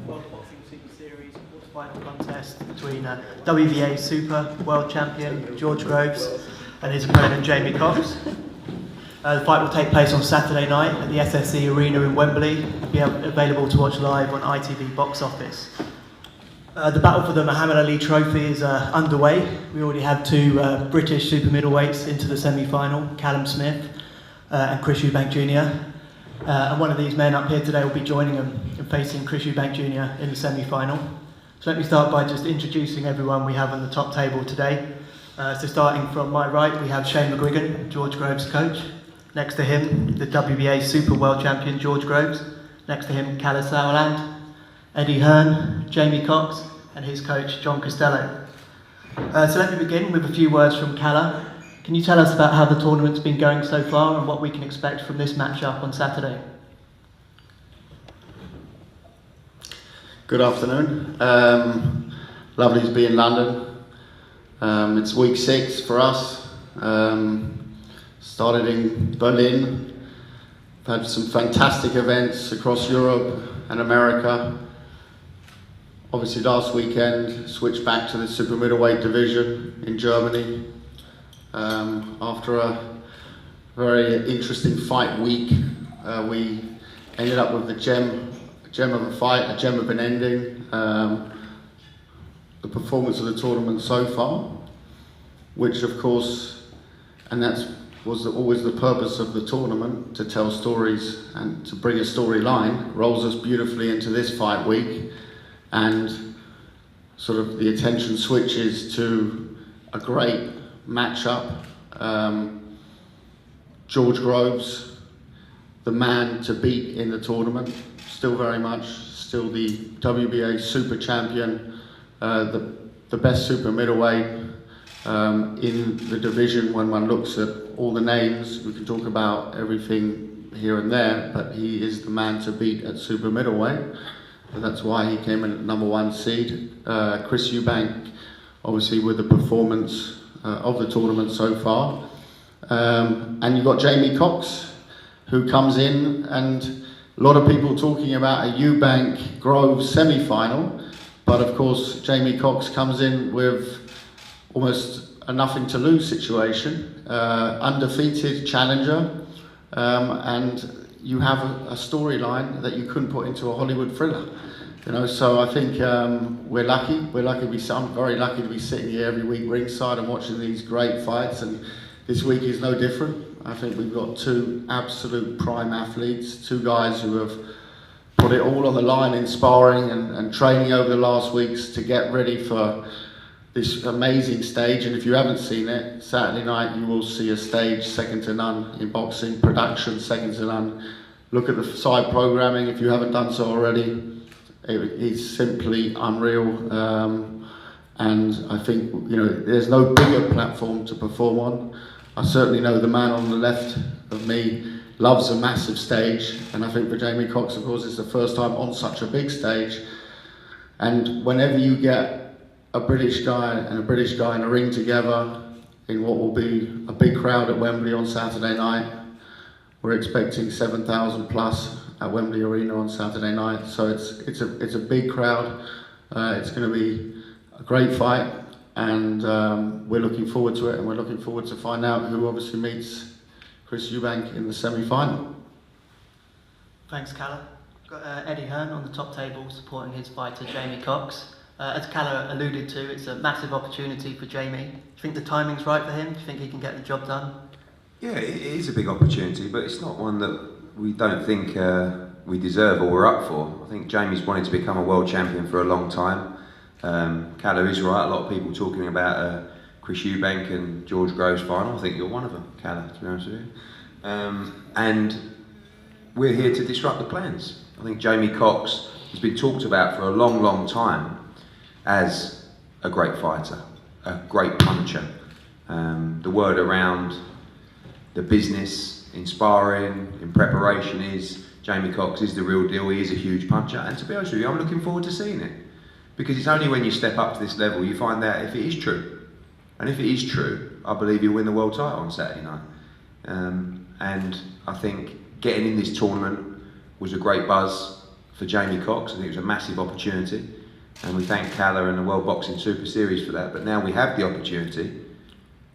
World Boxing Super Series quarterfinal contest between WBA Super World Champion George Groves and his opponent Jamie Cox. The fight will take place on Saturday night at the SSE Arena in Wembley. It'll be available to watch live on ITV Box Office. The battle for the Muhammad Ali Trophy is underway. We already have two British super middleweights into the semi-final, Callum Smith and Chris Eubank Jr. And one of these men up here today will be joining them and facing Chris Eubank Jr. in the semi-final. So let me start by just introducing everyone we have on the top table today. So starting from my right, we have Shane McGuigan, George Groves' coach. Next to him, the WBA Super World Champion George Groves. Next to him, Kalle Sauerland, Eddie Hearn, Jamie Cox, and his coach, John Costello. So let me begin with a few words from Kalle. Can you tell us about how the tournament's been going so far and what we can expect from this matchup on Saturday? Good afternoon. Lovely to be in London. It's week 6 for us. Started in Berlin. We've had some fantastic events across Europe and America. Obviously last weekend switched back to the super middleweight division in Germany after a very interesting fight week. We ended up with the gem of a fight, a gem of an ending. The performance of the tournament so far, which of course, and that was always the purpose of the tournament, to tell stories and to bring a storyline, rolls us beautifully into this fight week, and sort of the attention switches to a great matchup. George Groves, the man to beat in the tournament, still very much, still the WBA Super Champion, the best super middleweight in the division. When one looks at all the names, we can talk about everything here and there, but he is the man to beat at super middleweight. And that's why he came in at #1 seed. Chris Eubank, obviously with the performance of the tournament so far. And you've got Jamie Cox, who comes in, and a lot of people talking about a Eubank-Groves semi-final, but of course Jamie Cox comes in with almost a nothing to lose situation, undefeated challenger, and you have a storyline that you couldn't put into a Hollywood thriller, you know. So I think we're lucky. I'm very lucky to be sitting here every week ringside and watching these great fights, and this week is no different. I think we've got two absolute prime athletes, two guys who have put it all on the line in sparring and training over the last weeks to get ready for this amazing stage. And if you haven't seen it, Saturday night you will see a stage second to none in boxing, production second to none. Look at the side programming if you haven't done so already. It's simply unreal, and I think, you know, there's no bigger platform to perform on. I certainly know the man on the left of me loves a massive stage, and I think for Jamie Cox, of course, it's the first time on such a big stage. And whenever you get a British guy and a British guy in a ring together in what will be a big crowd at Wembley on Saturday night. We're expecting 7,000 plus at Wembley Arena on Saturday night, so it's a big crowd. It's going to be a great fight, and we're looking forward to it, and we're looking forward to find out who obviously meets Chris Eubank in the semi-final. Thanks, Kalle. Got Eddie Hearn on the top table supporting his fighter Jamie Cox. As Kalle alluded to, it's a massive opportunity for Jamie. Do you think the timing's right for him? Do you think he can get the job done? Yeah, it is a big opportunity, but it's not one that we don't think we deserve or we're up for. I think Jamie's wanted to become a world champion for a long time. Kalle is right, a lot of people talking about Chris Eubank and George Groves final. I think you're one of them, Kalle, to be honest with you. And we're here to disrupt the plans. I think Jamie Cox has been talked about for a long, long time as a great fighter, a great puncher. The word around the business, in sparring, in preparation is Jamie Cox is the real deal. He is a huge puncher, and to be honest with you, I'm looking forward to seeing it, because it's only when you step up to this level you find out if it is true. And if it is true, I believe he'll win the world title on Saturday night. And I think getting in this tournament was a great buzz for Jamie Cox. I think it was a massive opportunity, and we thank Calla and the World Boxing Super Series for that. But now we have the opportunity,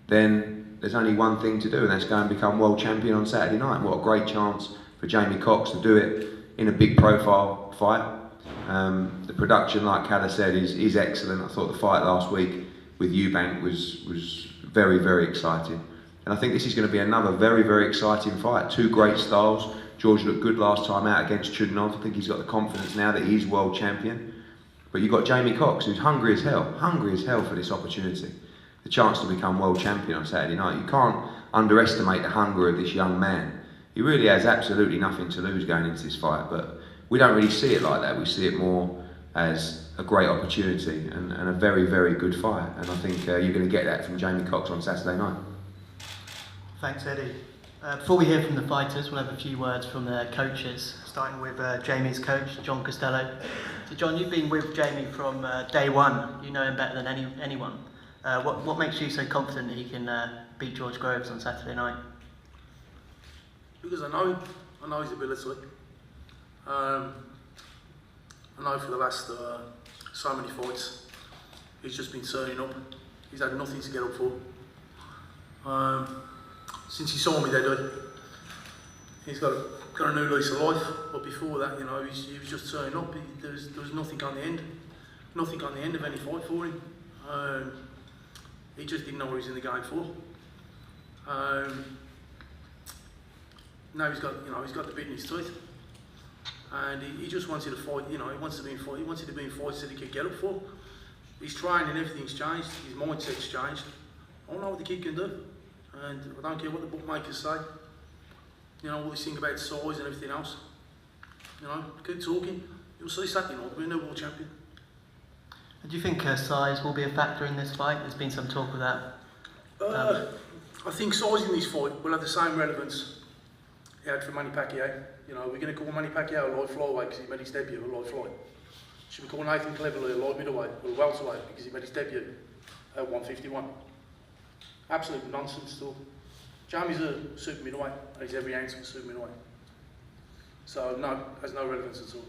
then there's only one thing to do, and that's go and become world champion on Saturday night. What a great chance for Jamie Cox to do it in a big profile fight. The production, like Calla said, is excellent. I thought the fight last week with Eubank was very, very exciting. And I think this is going to be another very, very exciting fight. Two great styles. George looked good last time out against Chudinov. I think he's got the confidence now that he's world champion. But you've got Jamie Cox, who's hungry as hell for this opportunity. The chance to become world champion on Saturday night. You can't underestimate the hunger of this young man. He really has absolutely nothing to lose going into this fight, but we don't really see it like that. We see it more as a great opportunity and a very, very good fight. And I think you're going to get that from Jamie Cox on Saturday night. Thanks, Eddie. Before we hear from the fighters, we'll have a few words from their coaches, starting with Jamie's coach, John Costello. So John, you've been with Jamie from day one. You know him better than anyone. What makes you so confident that he can beat George Groves on Saturday night? Because I know him. I know his ability. I know for the last so many fights, he's just been turning up. He's had nothing to get up for. Since he saw me that day, he's got a new lease of life. But before that, you know, he was just turning up. There was nothing on the end. Nothing on the end of any fight for him. He just didn't know what he was in the game for. Now he's got the bit in his teeth, and he just wanted to fight. You know, he wanted to be in fight. He wanted to be in fights that he could get up for. His training, everything's changed. His mindset's changed. I know what the kid can do, and I don't care what the bookmakers say. You know, all this thing about size and everything else. You know, keep talking. You'll see Saturday night. We're no world champion. Do you think size will be a factor in this fight? There's been some talk of that. I think size in this fight will have the same relevance he had for Manny Pacquiao. You know, we're going to call Manny Pacquiao a light flyweight because he made his debut at light fly. Should we call Nathan Cleverly a light middleweight or a welterweight because he made his debut at 151? Absolute nonsense talk. Jamie's a super middleweight and he's every ounce of a super middleweight. So no, has no relevance at all.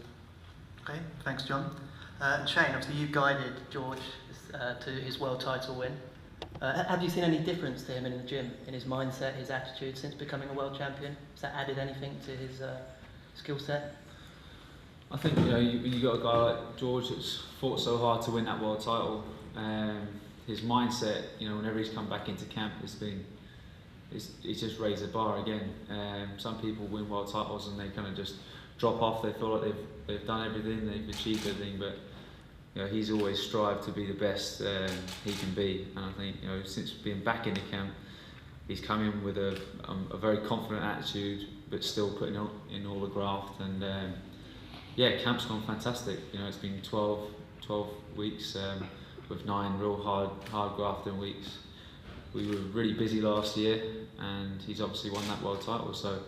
Okay, thanks John. Shane, obviously you guided George to his world title win. Have you seen any difference to him in the gym, in his mindset, his attitude since becoming a world champion? Has that added anything to his skill set? I think you got a guy like George that's fought so hard to win that world title. His mindset, whenever he's come back into camp, he's just raised the bar again. Some people win world titles and they kind of just drop off. They feel like they've done everything, they've achieved everything, but he's always strived to be the best he can be. And I think since being back in the camp, he's come in with a very confident attitude, but still putting in all the graft. And camp's gone fantastic. It's been 12 weeks with 9 real hard grafting weeks. We were really busy last year, and he's obviously won that world title. So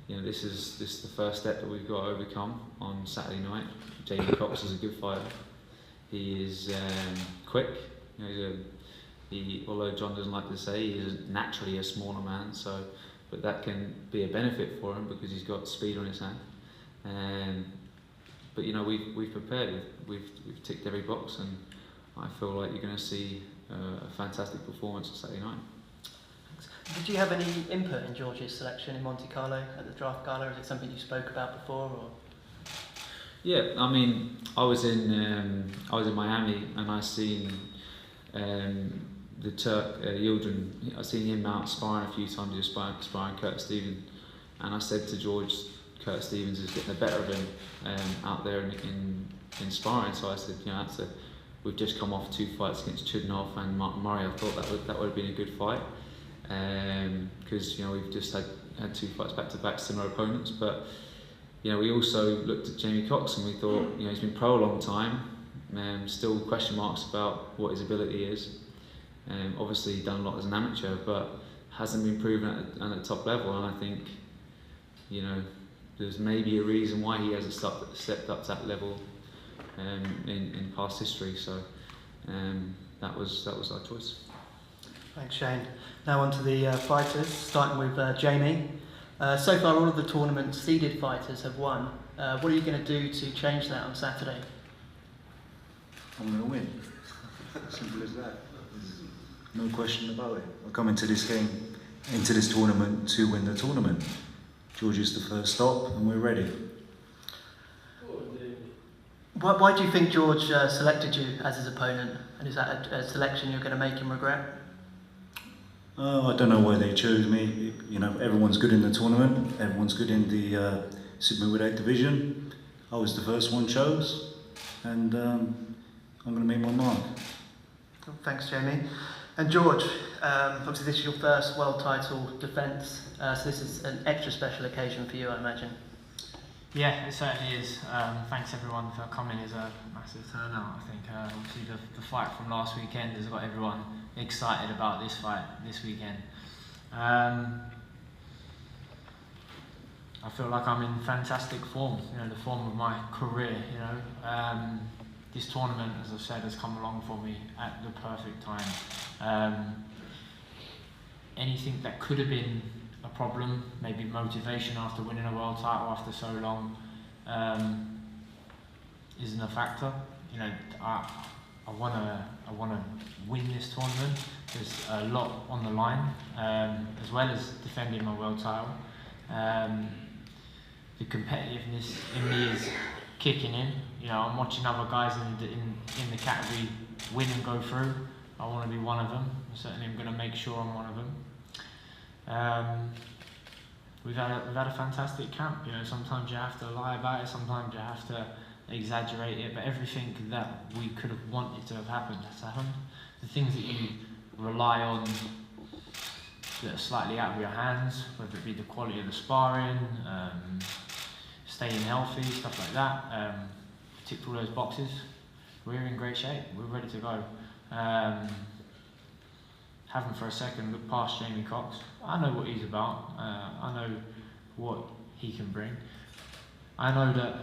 this is the first step that we've got to overcome on Saturday night. Jamie Cox is a good fighter. He is quick. Although John doesn't like to say, he is naturally a smaller man. But that can be a benefit for him because he's got speed on his hand. But we've prepared. We've ticked every box, and I feel like you're going to see a fantastic performance on Saturday night. Did you have any input in George's selection in Monte Carlo at the draft gala? Is it something you spoke about before, or? Yeah, I mean, I was in Miami and I seen the Turk Yildirim. I seen him out sparring a few times. He was sparring Curtis Stevens, and I said to George, Curtis Stevens is getting the better of him out there in sparring. So I said, we've just come off 2 fights against Chudinov and Mark Murray. I thought that would have been a good fight because we've just had 2 fights back to back, similar opponents, but. We also looked at Jamie Cox and we thought, he's been pro a long time, still question marks about what his ability is. Obviously he's done a lot as an amateur, but hasn't been proven at the top level, and I think, there's maybe a reason why he hasn't stepped up to that level in past history, so that was our choice. Thanks Shane. Now on to the fighters, starting with Jamie. So far all of the tournament's seeded fighters have won. What are you going to do to change that on Saturday? I'm going to win. Simple as that. There's no question about it. I come into this game, into this tournament to win the tournament. George is the first stop and we're ready. Why do you think George selected you as his opponent? And is that a selection you're going to make him regret? I don't know why they chose me. You know, everyone's good in the tournament. Everyone's good in the super middleweight division. I was the first one chose, and I'm going to make my mark. Thanks, Jamie. And George, obviously this is your first world title defence, so this is an extra special occasion for you, I imagine. Yeah, it certainly is. Thanks everyone for coming. It's a massive turnout. I think obviously the fight from last weekend has got everyone excited about this fight this weekend. I feel like I'm in fantastic form. You know, the form of my career. You know, this tournament, as I've said, has come along for me at the perfect time. Anything that could have been a problem, maybe motivation after winning a world title after so long, isn't a factor. You know, I wanna win this tournament. There's a lot on the line, as well as defending my world title. The competitiveness in me is kicking in. You know, I'm watching other guys in the category win and go through. I want to be one of them. Certainly, I'm going to make sure I'm one of them. We've had a fantastic camp. You know, sometimes you have to lie about it, sometimes you have to exaggerate it, but everything that we could have wanted to have happened has happened. The things that you rely on that are slightly out of your hands, whether it be the quality of the sparring, staying healthy, stuff like that, ticked all those boxes. We're in great shape, we're ready to go. Haven't for a second looked past Jamie Cox. I know what he's about. I know what he can bring. I know that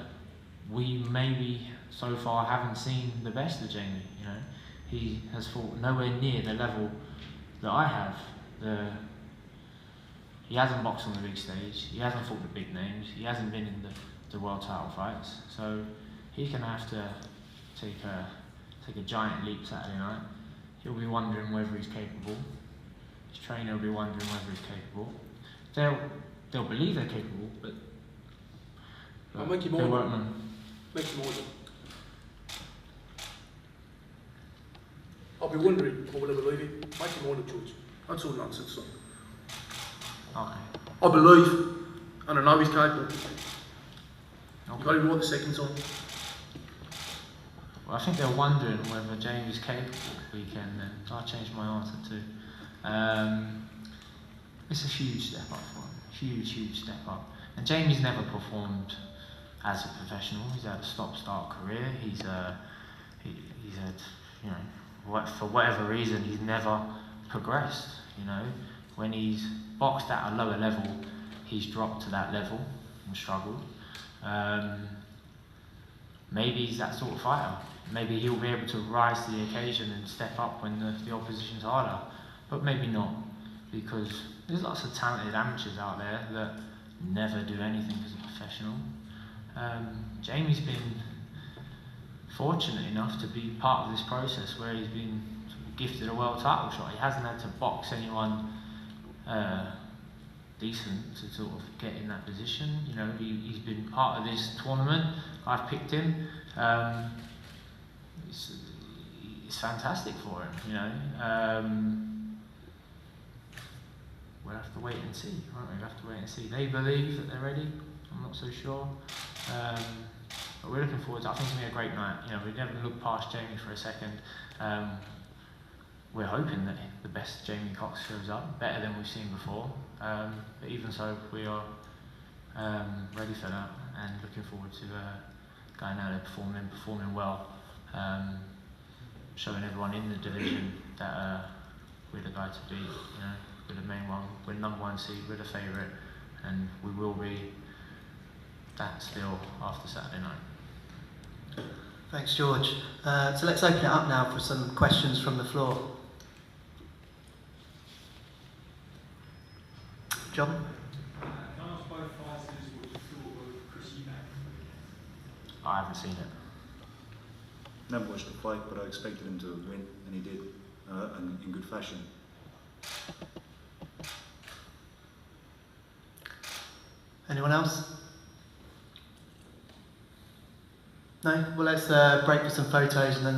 we maybe so far haven't seen the best of Jamie. You know, he has fought nowhere near the level that I have. He hasn't boxed on the big stage. He hasn't fought the big names. He hasn't been in the world title fights. So he's gonna have to take a giant leap Saturday night. He'll be wondering whether he's capable. His trainer will be wondering whether he's capable. They'll believe they're capable, but I'll make you they more won't know. Make you more than. I'll be wondering if I will ever leave him. Make him more than George. That's all nonsense, son. Okay. I believe, and I know he's capable. Okay. You got him right the second time. Well, I think they're wondering whether Jamie's capable this weekend, then I changed my answer too. It's a huge step up for him. Huge step up. And Jamie's never performed as a professional. He's had a stop-start career. He's had, you know, for whatever reason, he's never progressed. You know, when he's boxed at a lower level, he's dropped to that level and struggled. Maybe he's that sort of fighter. Maybe he'll be able to rise to the occasion and step up when the opposition's harder. But maybe not, because there's lots of talented amateurs out there that never do anything as a professional. Jamie's been fortunate enough to be part of this process where he's been gifted a world title shot. He hasn't had to box anyone decent to sort of get in that position. You know, he's been part of this tournament. I've picked him. It's fantastic for him, you know. We'll have to wait and see, won't we? We'll have to wait and see. They believe that they're ready. I'm not so sure. But we're looking forward to it. I think it's going to be a great night. You know, we never look past Jamie for a second. We're hoping that the best Jamie Cox shows up, better than we've seen before. But even so, we are ready for that and looking forward to going out there performing well, showing everyone in the division that we're the guy to beat. You know, we're the main one. We're number one seed. We're the favourite, and we will be that still after Saturday night. Thanks, George. So let's open it up now for some questions from the floor. John? Can I ask both fighters what you thought of Chris Eubank? I haven't seen it. Never watched the fight, but I expected him to win, and he did, and in good fashion. Anyone else? No? Well, let's break for some photos and then